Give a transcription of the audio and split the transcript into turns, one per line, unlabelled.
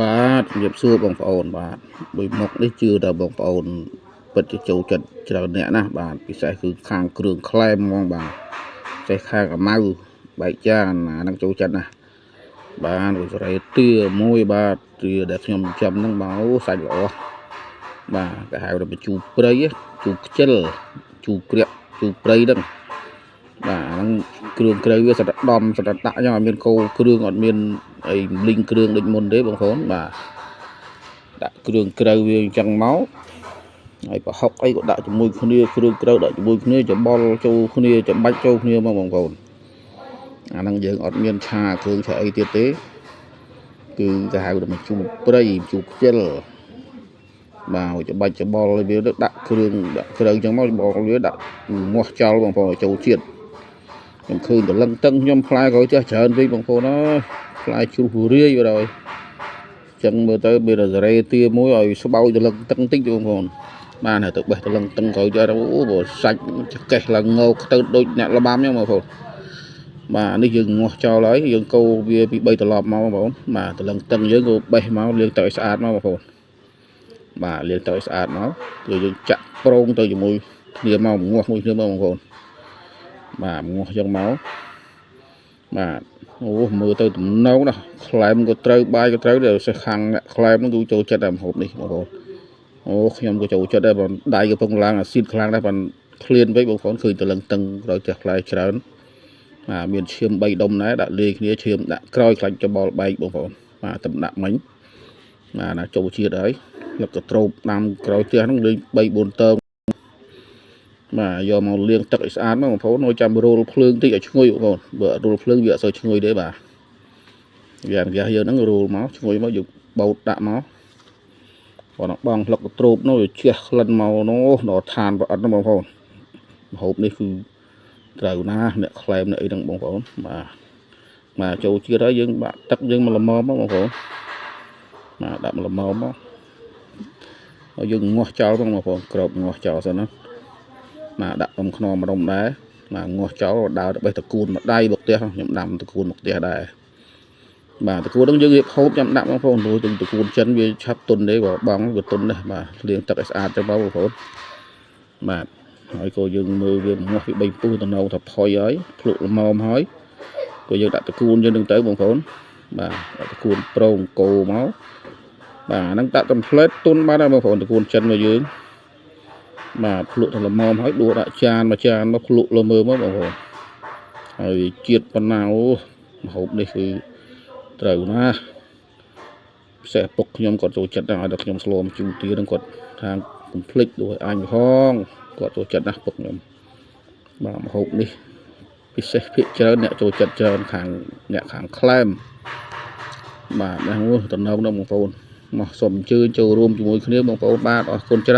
បាទជំរាបសួរបងប្អូនបាទដោយមកនេះជឿថាបងប្អូនពិតជាចូលចិត្តច្រើនអ្នកណាស់បាទពិសេសគឺខាងគ្រឿងក្លែមហ្មងបាទពិសេសខាងអាម៉ៅបែកចានអានឹងចូលចិត្តណាស់បាទវិស័យទាមួយបាទទាដែលខ្ញុំចាំហ្នឹងបាទអូសាច់ល្អបាទគេហៅថាបញ្ជូរព្រៃជូរខ្ជិលជូរក្រាក់ជូរព្រៃហ្នឹងបាទហ្នឹងគ្រឿងក្រៅវាសត្វដំសត្វដាក់ចឹងអត់មានកោគ្រឿងអត់មានអីលីងគ្រឿងដូចមុនទេបងប្អូនបាទដាក់គ្រឿងក្រៅវាអញ្ចឹងមកហើយប្រហុកអីក៏ដាក់ជាមួយគ្នាគ្រឿងក្រៅដាក់ជាមួយគ្នាច្បល់ចូលគ្នាច្បាច់ចូលគ្នាមកបងប្អូនអាហ្នឹងយើងអត់មានឆាគ្រឿងឆាអីទៀតទេគឺគេហៅថាជូរព្រៃជូរខ្ជិលបាទច្បាច់ច្បល់វាដាក់គ្រឿងដាក់ក្រៅអញ្ចឹងមកច្បល់វាដាក់ងាស់ចោលបងប្អូនចូលជាតិខ្ញុំឃើញតលឹងតឹងខ្ញុំផ្លែក៏ចេះច្រើនពេកបងប្អូនអើយផ្លែជ្រុះរាយទៅហើយចឹងមើលទៅមានសារ៉េទាមួយឲ្យស្បោយតលឹងតឹងតិចបងប្អូនបានហើយទៅបេះតលឹងតឹងក៏ចេះអូបើសាច់កេះឡើងងោកទៅដូចអ្នកល្បាំចឹងបងប្អូនបាទនេះយើងងាស់ចោលហើយយើងកូរវាពី3ត្រឡប់មកបងប្អូនបាទតលឹងតឹងយើងក៏បេះមកលាងទឹកឲ្យស្អាតមកបងប្អូនបាទលាងទឹកឲ្យស្អាតមកគឺយើងចាក់ប្រងទៅជាមួយគ្នាមកងាស់មួយគ្នាមកបងប្អូនបាទងាស់ចឹងមកបាទអូមើលទៅទំនងណាស់ក្លែមក៏ត្រូវបាយក៏ត្រូវតែខាងអ្នកក្លែមហ្នឹងគឺចូលចិត្តតែម្ហូបនេះបងប្អូនអូខ្ញុំក៏ចូលចិត្តដែរបងដៃកំពុងឡើងអាស៊ីតខ្លាំងដែរបងឃ្លានពេកបងប្អូនឃើញតលឹងតឹងត្រូវចេះផ្លែច្រើនបាទមានឈាម3ដុំដែរដាក់លាយគ្នាឈាមដាក់ក្រោយខ្លាច់ច្បល់បែកបងប្អូនបាទតំដាក់មិញបាទណាចូលជាតិហើយលឹកក៏ត្រូបតាមក្រោយផ្ទះហ្នឹងលេង3 4តើបាទយកមកលាងទឹកឲ្យស្អាតមកបងប្អូនឲ្យចាំរោលភ្លើងតិចឲ្យឈ្ងុយបងប្អូនបើរោលភ្លើងវាអត់សូវឈ្ងុយទេបាទយ៉ាងហ្គាសយើងហ្នឹងរោលមកឈ្ងុយមកយើងបោតដាក់មកបងបងផ្លុកទៅត្រូបនោះជះក្លិនមកនោះដល់ឋានប្រអិតហ្នឹងបងប្អូនម្ហូបនេះគឺត្រូវណាអ្នកក្លែមអ្នកអីហ្នឹងបងប្អូនបាទចូលជាតិហើយយើងបាក់ទឹកយើងមកល្មមមកបងប្អូនបាទដាក់មកល្មមមកហើយយើងងាស់ចោលបងប្អូនក្របងាស់ចោលសិនណាបាទដាក់ដុំខ្នងម្ដុំដែរបាទងាស់ចោលដើរទៅបេះតគួនមកដៃមកផ្ទះខ្ញុំដាំតគួនមកផ្ទះដែរបាទតគួនហ្នឹងយើងរៀបហូបចាំដាក់បងប្អូនព្រោះតគួនចិនវាឆាប់ទុនទេបើបងវាទុនដែរបាទលាងទឹកឲ្យស្អាតទៅបងប្អូនបាទហើយក៏យើងមើលវាងាស់ពី3ពុះទៅនៅថាផុយហើយភ្លុកល្មមហើយក៏យើងដាក់តគួនយើងនឹងទៅបងប្អូនបាទដាក់តគួនប្រងកោមកបាទហ្នឹងដាក់កំភ្លេតទុនបានហើយបងប្អូនតគួនចិនមកយើងបាទភ្លក់ទៅល្មមហើយដួសដាក់ចានមកចានមកភ្លក់លើមើលមកបងប្អូនហើយជាតិប៉ុណ្ណាអូម្ហូបនេះគឺត្រូវណាស់ពិសេសពុកខ្ញុំគាត់ចូលចិត្តណាស់ឲ្យដល់ខ្ញុំស្លមជូរទានឹងគាត់ខាងកុំភ្លេចដូចអញផងគាត់ចូលចិត្តណាស់ពុកខ្ញុំបាទម្ហូបនេះពិសេសភាគច្រើនអ្នកចូលចិត្តច្រើនខាងអ្នកខាងក្លែមបាទហ្នឹងតំណងដល់បងប្អូនមកសូមអញ្ជើញចូលរួមជាមួយគ្នាបងប្អូនបាទអរគុណច្រើន